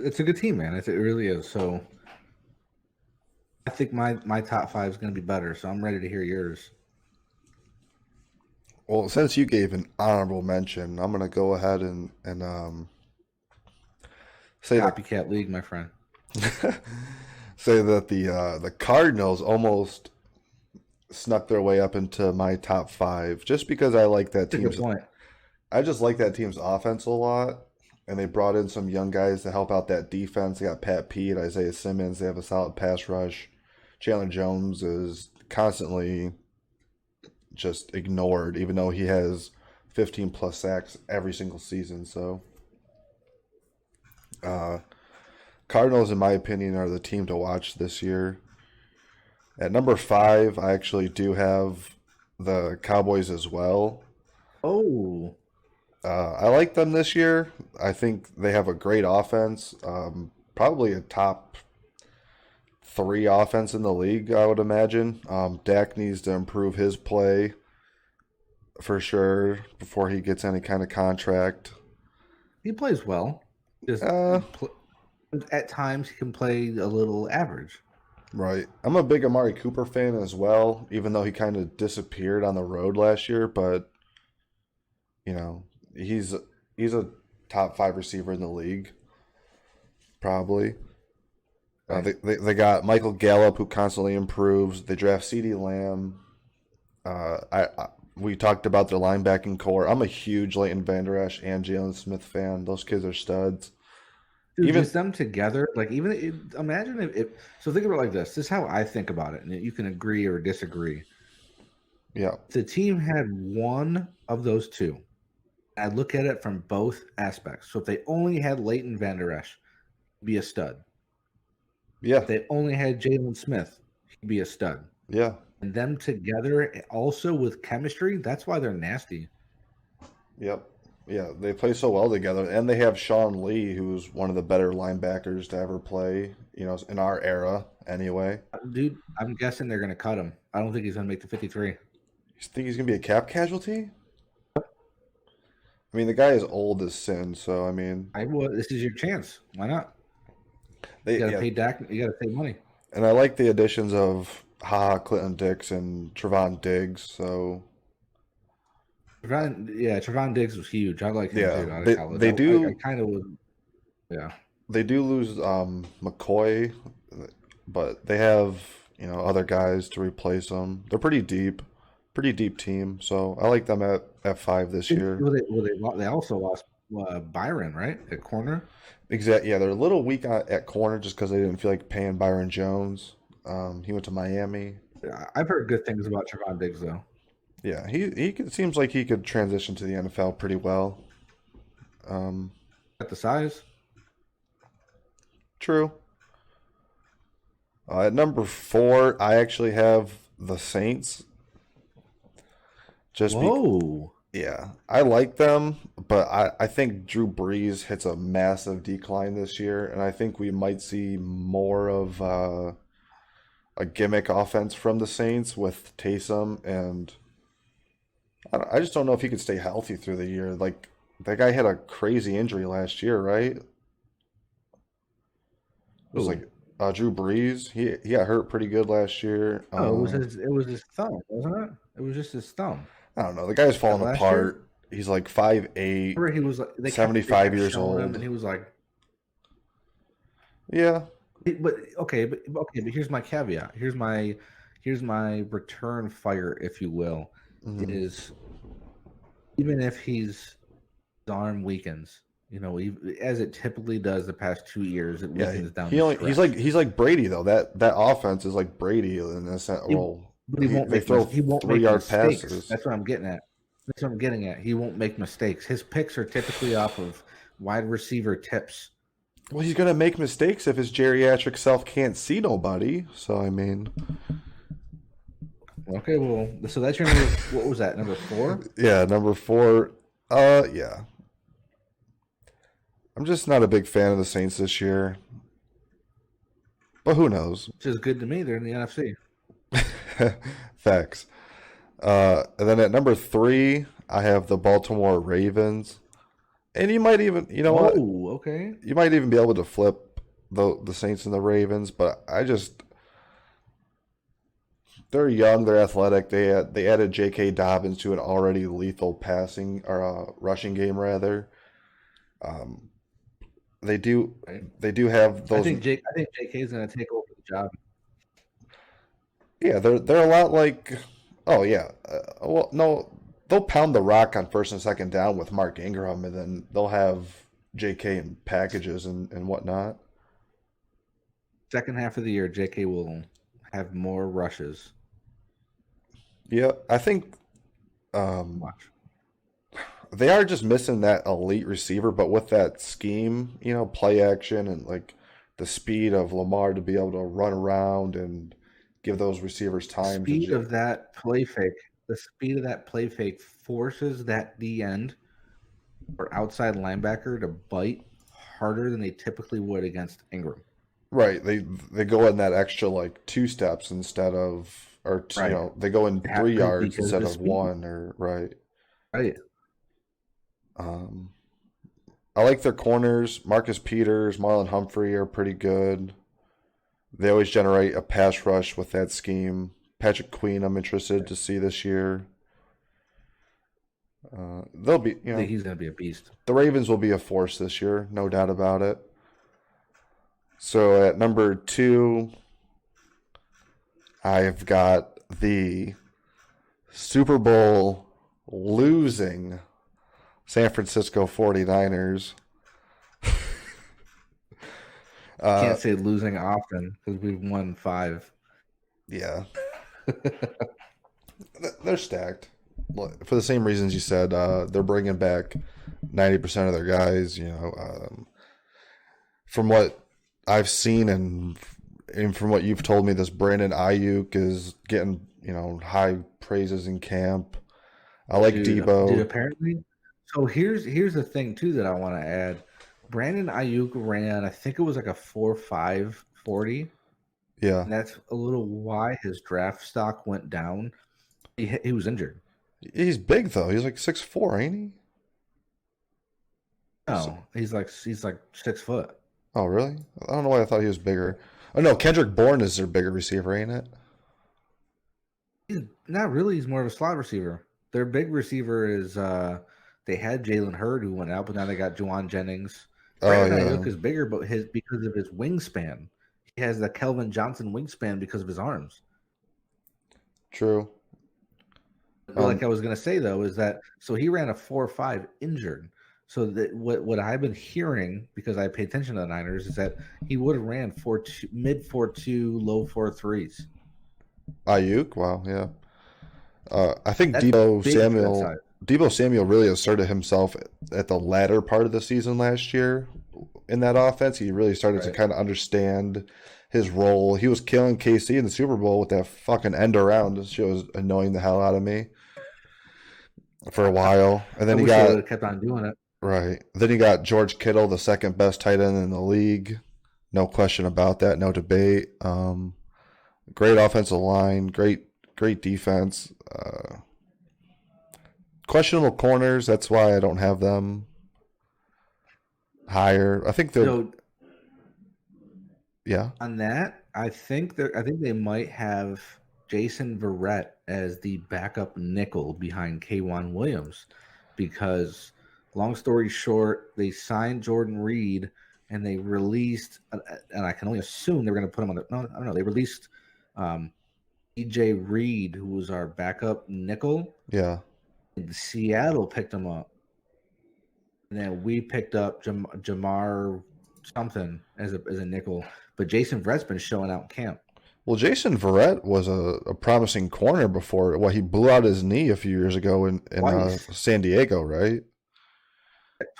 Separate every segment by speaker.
Speaker 1: it's a good team, man. It really is. So I think my top five is going to be better. So I'm ready to hear yours.
Speaker 2: Well, since you gave an honorable mention, I'm gonna go ahead and say that
Speaker 1: Copycat league, my friend.
Speaker 2: say that the Cardinals almost snuck their way up into my top five just because
Speaker 1: That's a good point.
Speaker 2: I just like that team's offense a lot. And they brought in some young guys to help out that defense. They got Pat Pete, Isaiah Simmons. They have a solid pass rush. Chandler Jones is constantly just ignored, even though he has 15 plus sacks every single season. So, uh, Cardinals, in my opinion, are the team to watch this year. At number five, I actually do have the Cowboys as well.
Speaker 1: Oh,
Speaker 2: I like them this year. I think they have a great offense. Probably a top three offense in the league, I would imagine. Dak needs to improve his play for sure before he gets any kind of contract.
Speaker 1: he plays well. Just
Speaker 2: Uh,
Speaker 1: at times he can play a little average.
Speaker 2: right. I'm a big Amari Cooper fan as well, even though he kind of disappeared on the road last year. But you know, he's a top five receiver in the league, probably.
Speaker 1: Right.
Speaker 2: They got Michael Gallup who constantly improves. They draft CeeDee Lamb. We talked about their linebacking core. I'm a huge Leighton Vander Esch and Jalen Smith fan. Those kids are studs.
Speaker 1: Dude,
Speaker 2: Even
Speaker 1: just them together, like imagine if so think about it like this. This is how I think about it, and you can agree or disagree.
Speaker 2: yeah,
Speaker 1: If the team had one of those two, I look at it from both aspects. So if they only had Leighton Vander Esch, he'd be a stud.
Speaker 2: yeah,
Speaker 1: If they only had Jalen Smith, he'd be a stud.
Speaker 2: yeah,
Speaker 1: And them together, also with chemistry, that's why they're nasty.
Speaker 2: yep, yeah. They play so well together, and they have Sean Lee, who's one of the better linebackers to ever play. You know, in our era, anyway.
Speaker 1: Dude, I'm guessing they're going to cut him. I don't think he's going to make the 53.
Speaker 2: You think he's gonna be a cap casualty? I mean, the guy is old as sin, so I mean,
Speaker 1: This is your chance. Why not? You
Speaker 2: they
Speaker 1: got to
Speaker 2: yeah,
Speaker 1: pay Dak. You got to pay money.
Speaker 2: and I like the additions of Clinton Dix and Trevon Diggs. So
Speaker 1: Trevon Diggs was huge. I like him
Speaker 2: yeah,
Speaker 1: too out of
Speaker 2: they
Speaker 1: college.
Speaker 2: they
Speaker 1: I
Speaker 2: do
Speaker 1: kind of was, yeah.
Speaker 2: they do lose McCoy, but they have other guys to replace them. They're pretty deep team. So I like them at five this year.
Speaker 1: They also lost Byron, right, at corner.
Speaker 2: Yeah, they're a little weak at corner just because they didn't feel like paying Byron Jones. He went to Miami.
Speaker 1: I've heard good things about Trevon Diggs though.
Speaker 2: Yeah, seems like he could transition to the NFL pretty well.
Speaker 1: At the size.
Speaker 2: True. At number four, I actually have the Saints. Just be
Speaker 1: Whoa.
Speaker 2: Yeah, I like them, but I think Drew Brees hits a massive decline this year, and I think we might see more of a gimmick offense from the Saints with Taysom, and I just don't know if he could stay healthy through the year. Like that guy had a crazy injury last year, right? It was
Speaker 1: Ooh.
Speaker 2: like Drew Brees. He got hurt pretty good last year.
Speaker 1: Oh, it was his thumb, wasn't it? It was just his thumb.
Speaker 2: I don't know. The guy's
Speaker 1: That
Speaker 2: falling
Speaker 1: last year?
Speaker 2: apart. He's like 5'8",
Speaker 1: Remember he was like they
Speaker 2: 75
Speaker 1: kept
Speaker 2: years
Speaker 1: showing him,
Speaker 2: old.
Speaker 1: and he was like,
Speaker 2: Yeah.
Speaker 1: but here's my caveat. Here's my return fire, if you will,
Speaker 2: Mhm.
Speaker 1: is even if his arm weakens, as it typically does the past 2 years, it
Speaker 2: Yeah,
Speaker 1: weakens down
Speaker 2: he
Speaker 1: the
Speaker 2: only
Speaker 1: stretch.
Speaker 2: he's like Brady though. That offense is like Brady in a sense.
Speaker 1: He,
Speaker 2: Well,
Speaker 1: but he won't
Speaker 2: they
Speaker 1: make
Speaker 2: throw
Speaker 1: he won't
Speaker 2: three
Speaker 1: make
Speaker 2: yard
Speaker 1: mistakes.
Speaker 2: passes.
Speaker 1: That's what I'm getting at. That's what I'm getting at. He won't make mistakes. His picks are typically off of wide receiver tips.
Speaker 2: Well, he's gonna make mistakes if his geriatric self can't see nobody. So I mean,
Speaker 1: Okay, well, so that's your number. What was that? Number four?
Speaker 2: yeah, number four. Yeah, I'm just not a big fan of the Saints this year. But who knows?
Speaker 1: Which is good to me. They're in the NFC.
Speaker 2: Facts. And then at number three, I have the Baltimore Ravens. And you might even, you know what?
Speaker 1: Oh, okay.
Speaker 2: You might even be able to flip the Saints and the Ravens, but they're young, they're athletic. They added J.K. Dobbins to an already lethal passing or rushing game rather. Um, they do
Speaker 1: Right.
Speaker 2: they do have those.
Speaker 1: I think JK is going to take over the job.
Speaker 2: Yeah, they're a lot like. Oh yeah, well no, they'll pound the rock on first and second down with Mark Ingram, and then they'll have J.K. in packages and whatnot.
Speaker 1: Second half of the year, JK will have more rushes.
Speaker 2: Yeah, I think um,
Speaker 1: Watch.
Speaker 2: they are just missing that elite receiver, but with that scheme, play action and like the speed of Lamar to be able to run around and give those receivers time to.
Speaker 1: Speed of that play fake, the speed of that play fake forces that D end or outside linebacker to bite harder than they typically would against Ingram.
Speaker 2: Right, they go in that extra like 2 steps instead of, or
Speaker 1: Right.
Speaker 2: they go in
Speaker 1: They have
Speaker 2: 3
Speaker 1: to
Speaker 2: yards
Speaker 1: because
Speaker 2: instead
Speaker 1: the
Speaker 2: of
Speaker 1: speed.
Speaker 2: 1, or right.
Speaker 1: Right.
Speaker 2: Um, I like their corners. Marcus Peters, Marlon Humphrey are pretty good. They always generate a pass rush with that scheme. Patrick Queen, I'm interested to see this year. They'll be,
Speaker 1: I think he's going to be a beast.
Speaker 2: the Ravens will be a force this year, no doubt about it. So at number 2, I've got the Super Bowl losing San Francisco 49ers.
Speaker 1: Can't say losing often because we've won 5.
Speaker 2: Yeah, they're stacked. For the same reasons you said, they're bringing back 90% of their guys. From what I've seen and from what you've told me, this Brandon Ayuk is getting high praises in camp. I like
Speaker 1: Dude,
Speaker 2: Debo.
Speaker 1: apparently. So here's the thing too that I want to add. Brandon Ayuk ran, I think it was like a 4.5 40.
Speaker 2: Yeah,
Speaker 1: And that's a little why his draft stock went down. He was injured.
Speaker 2: he's big though. He's like 6'4", ain't he?
Speaker 1: No, he's like 6 foot.
Speaker 2: Oh, really? I don't know why I thought he was bigger. Oh no, Kendrick Bourne is their bigger receiver, ain't it?
Speaker 1: He's not really. He's more of a slot receiver. Their big receiver is they had Jalen Hurd who went out, but now they got Juwan Jennings.
Speaker 2: Oh
Speaker 1: Brandon
Speaker 2: yeah,
Speaker 1: Ayuk is bigger, but because of his wingspan, he has the Kelvin Johnson wingspan because of his arms.
Speaker 2: true.
Speaker 1: Like I was gonna say though, is that so he ran a 4.5 injured. So that what I've been hearing because I pay attention to the Niners is that he would have ran 4.2 mid 4.2 low 4.3s.
Speaker 2: Ayuk, wow, yeah. I think
Speaker 1: That's big for that size.
Speaker 2: Debo Samuel really asserted himself at the latter part of the season last year in that offense. He really started to
Speaker 1: Right.
Speaker 2: kind of understand his role. He was killing KC in the Super Bowl with that fucking end around. This shit was annoying the hell out of me for a while. And
Speaker 1: I
Speaker 2: then he
Speaker 1: wish they would
Speaker 2: got
Speaker 1: have kept on doing it.
Speaker 2: right. Then you got George Kittle, the second best tight end in the league. No question about that. No debate. Great offensive line. Great defense. Questionable corners. That's why I don't have them higher. I think they're
Speaker 1: So
Speaker 2: yeah.
Speaker 1: on that, I think they might have Jason Verrett as the backup nickel behind K'Wan Williams, because long story short, they signed Jordan Reed and they released, and I can only assume they were going to put him on the. No, I don't know. They released EJ Reed, who was our backup nickel.
Speaker 2: Yeah.
Speaker 1: And Seattle picked him up, and then we picked up Jamar something as a nickel. But Jason Verrett's been showing out in camp.
Speaker 2: Well, Jason Verrett was a promising corner before. Well, he blew out his knee a few years ago in
Speaker 1: Twice.
Speaker 2: San Diego, right?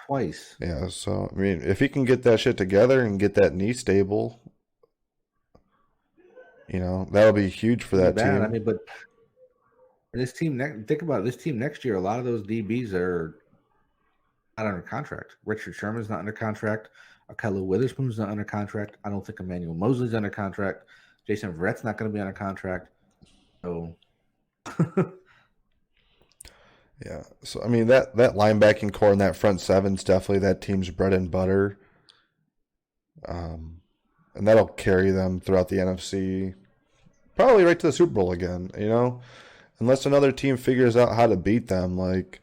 Speaker 1: Twice.
Speaker 2: Yeah. So I mean, if he can get that shit together and get that knee stable, that'll be huge for that
Speaker 1: Bad.
Speaker 2: team.
Speaker 1: I mean, but this team, think about it, this team next year. A lot of those DBs are not under contract. Richard Sherman's not under contract. Akella Witherspoon's not under contract. I don't think Emmanuel Mosley's under contract. Jason Verrett's not going to be under contract. So
Speaker 2: Yeah. So I mean that linebacking core and that front seven's definitely that team's bread and butter. Um, and that'll carry them throughout the NFC, probably right to the Super Bowl again. Unless another team figures out how to beat them, like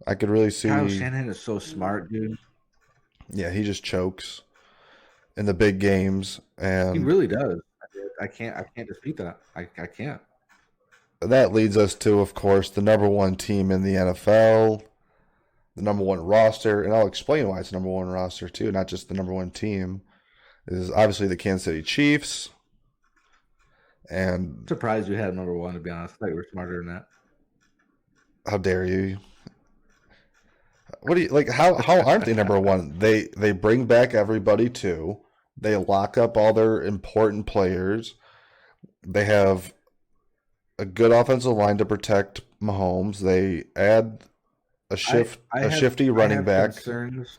Speaker 2: I could really
Speaker 1: Kyle
Speaker 2: see.
Speaker 1: Shanahan is so smart, dude.
Speaker 2: Yeah, he just chokes in the big games,
Speaker 1: He
Speaker 2: and
Speaker 1: really does. I can't dispute that. I can't.
Speaker 2: that leads us to, of course, the number one team in the NFL, the number one roster, and I'll explain why it's number one roster too, not just the number one team. It is obviously the Kansas City Chiefs, and
Speaker 1: Surprised you had him number one, to be honest. I thought you were smarter than that.
Speaker 2: how dare you? What do you like? How aren't they number one? They bring back everybody too. They lock up all their important players. They have a good offensive line to protect Mahomes. They add
Speaker 1: I
Speaker 2: a
Speaker 1: have
Speaker 2: shifty
Speaker 1: I
Speaker 2: running
Speaker 1: have
Speaker 2: back.
Speaker 1: concerns.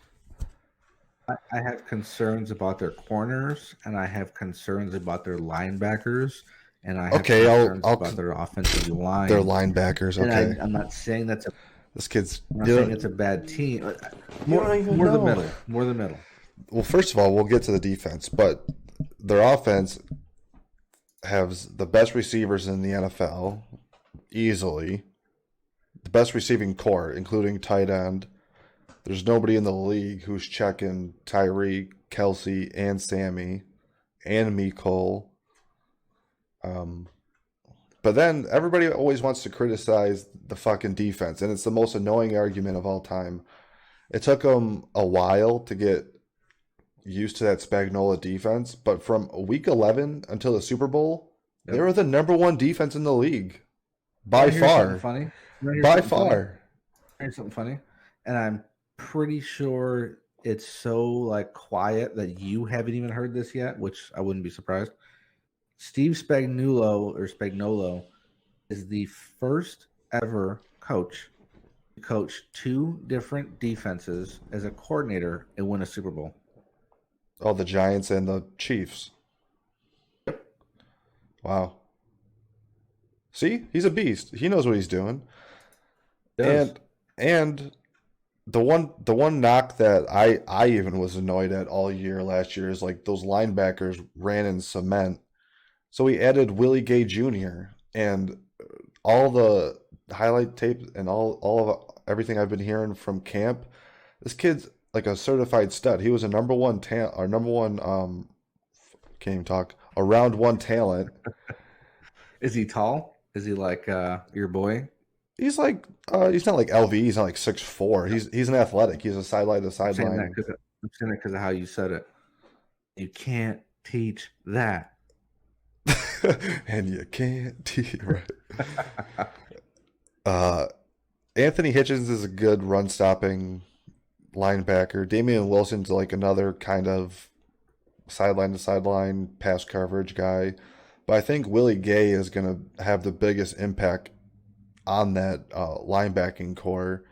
Speaker 1: I have concerns about their corners, and I have concerns about their linebackers, and I have
Speaker 2: Okay,
Speaker 1: concerns
Speaker 2: I'll
Speaker 1: about their offensive
Speaker 2: their
Speaker 1: line.
Speaker 2: linebackers.
Speaker 1: And
Speaker 2: Okay,
Speaker 1: I'm not saying that's a
Speaker 2: this kid's
Speaker 1: I'm not saying it's a bad team.
Speaker 2: you don't even
Speaker 1: More the
Speaker 2: know.
Speaker 1: middle. More the middle.
Speaker 2: Well, first of all, we'll get to the defense, but their offense has the best receivers in the NFL, easily. The best receiving core, including tight end. There's nobody in the league who's checking Tyreek, Kelsey, and Sammy, and Mecole. Um, but then everybody always wants to criticize the fucking defense, and it's the most annoying argument of all time. It took them a while to get used to that Spagnola defense, but from week 11 until the Super Bowl, they
Speaker 1: Yep.
Speaker 2: were the number one defense in the league by
Speaker 1: Wanna hear something
Speaker 2: far.
Speaker 1: funny? Wanna hear
Speaker 2: By
Speaker 1: something funny?
Speaker 2: far.
Speaker 1: Here's something funny, and I'm pretty sure it's so like quiet that you haven't even heard this yet, which I wouldn't be surprised. Steve Spagnuolo is the first ever coach to coach two different defenses as a coordinator and win a Super Bowl.
Speaker 2: Oh, the Giants and the Chiefs. Wow. See, he's a beast. He knows what he's doing.
Speaker 1: Does.
Speaker 2: And the one knock that I even was annoyed at all year last year is like those linebackers ran in cement. So we added Willie Gay Jr. and all the highlight tape and all of everything I've been hearing from camp. This kid's like a certified stud. He was a number one talent, or number one can't even talk, a round one talent.
Speaker 1: Is he tall? Is he like your boy?
Speaker 2: He's like he's not like LV. He's not like 6'4". He's an athletic. He's a sideline to
Speaker 1: I'm saying that
Speaker 2: sideline.
Speaker 1: because of how you said it. You can't teach that.
Speaker 2: And you can't right. Uh, Anthony Hitchens is a good run stopping linebacker. Damian Wilson's like another kind of sideline to sideline pass coverage guy. But I think Willie Gay is going to have the biggest impact on that linebacking core.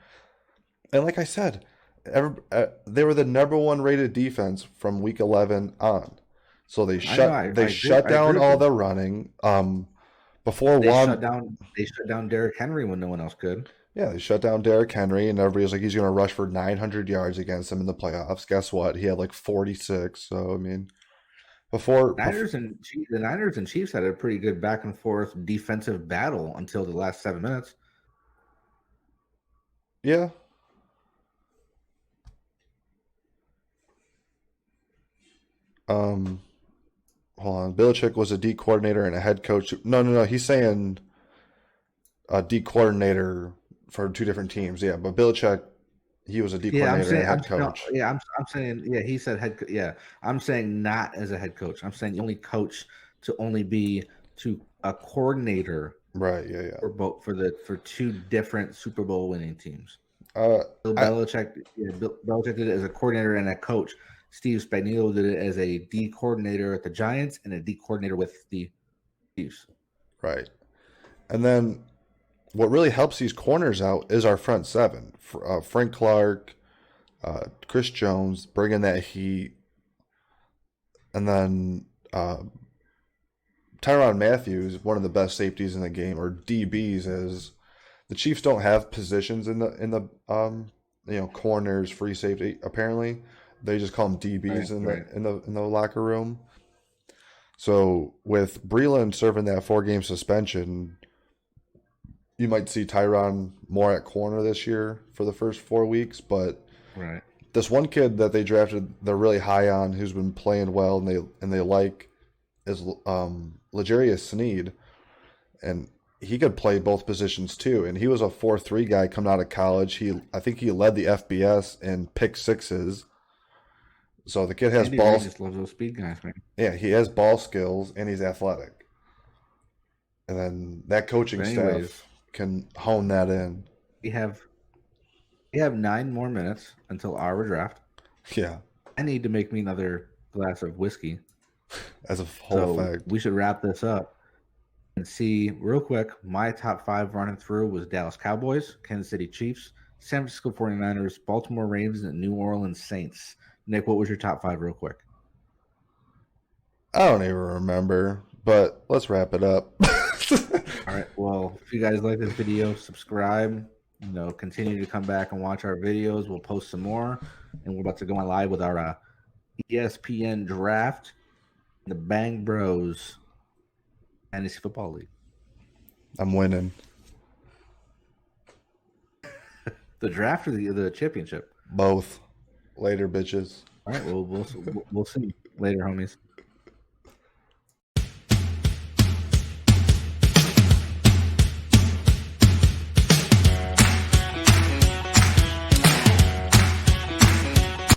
Speaker 2: And like I said, they were the number one rated defense from week 11 on. So they
Speaker 1: I know. I agree.
Speaker 2: shut
Speaker 1: I agree
Speaker 2: down
Speaker 1: with
Speaker 2: all
Speaker 1: you.
Speaker 2: the running. Before
Speaker 1: They
Speaker 2: Juan,
Speaker 1: shut down. They shut down Derrick Henry when no one else could.
Speaker 2: yeah, they shut down Derrick Henry, and everybody was like, he's going to rush for 900 yards against them in the playoffs. Guess what? He had like 46. So I mean,
Speaker 1: The Niners and Chiefs had a pretty good back and forth defensive battle until the last 7 minutes.
Speaker 2: yeah. Um, Hold on. Belichick was a D coordinator and a head coach. No. He's saying a D coordinator for two different teams. Yeah, but Belichick, he was a D
Speaker 1: Yeah, I'm
Speaker 2: coordinator and a
Speaker 1: saying.
Speaker 2: head
Speaker 1: No,
Speaker 2: coach.
Speaker 1: yeah, I'm saying. Yeah, he said Yeah, I'm saying not as a head coach. I'm saying the only coach to only be to a coordinator
Speaker 2: Right. Yeah.
Speaker 1: for both for two different Super Bowl winning teams.
Speaker 2: Yeah.
Speaker 1: Bill Belichick, Belichick did it as a coordinator and a coach. Steve Spagnuolo did it as a D coordinator at the Giants and a D coordinator with the Chiefs.
Speaker 2: Right. And then what really helps these corners out is our front seven. Frank Clark, Chris Jones, bringing that heat, and then Tyrann Mathieu, one of the best safeties in the game, or DBs, as The Chiefs don't have positions in the corners, free safety. Apparently, they just call them DBs
Speaker 1: Right,
Speaker 2: in the
Speaker 1: right.
Speaker 2: in the locker room. So with Breland serving that 4 game suspension, you might see Tyron more at corner this year for the first 4 weeks. But
Speaker 1: Right.
Speaker 2: this one kid that they drafted, they're really high on, who's been playing well, and they like is L'Jarius Sneed, and he could play both positions too. And he was a 4-3 guy coming out of college. I think he led the FBS in pick sixes. So the kid has
Speaker 1: Andy Reid
Speaker 2: balls.
Speaker 1: just loves those speed guys, man.
Speaker 2: Yeah, he has ball skills and he's athletic. And then that coaching
Speaker 1: But anyways,
Speaker 2: staff can hone that in.
Speaker 1: we have 9 more minutes until our draft.
Speaker 2: Yeah,
Speaker 1: I need to make me another glass of whiskey.
Speaker 2: as a whole
Speaker 1: So
Speaker 2: fact.
Speaker 1: we should wrap this up and see real quick. My top 5 running through was Dallas Cowboys, Kansas City Chiefs, San Francisco 49ers, Baltimore Ravens, and New Orleans Saints. Nick, what was your top 5 real quick?
Speaker 2: I don't even remember, but let's wrap it up.
Speaker 1: All right. Well, if you guys like this video, subscribe. Continue to come back and watch our videos. We'll post some more, and we're about to go on live with our ESPN draft, the Bang Bros Fantasy Football League.
Speaker 2: I'm winning.
Speaker 1: The draft or the championship?
Speaker 2: Both. Later, bitches.
Speaker 1: All right. Well, we'll see later, homies.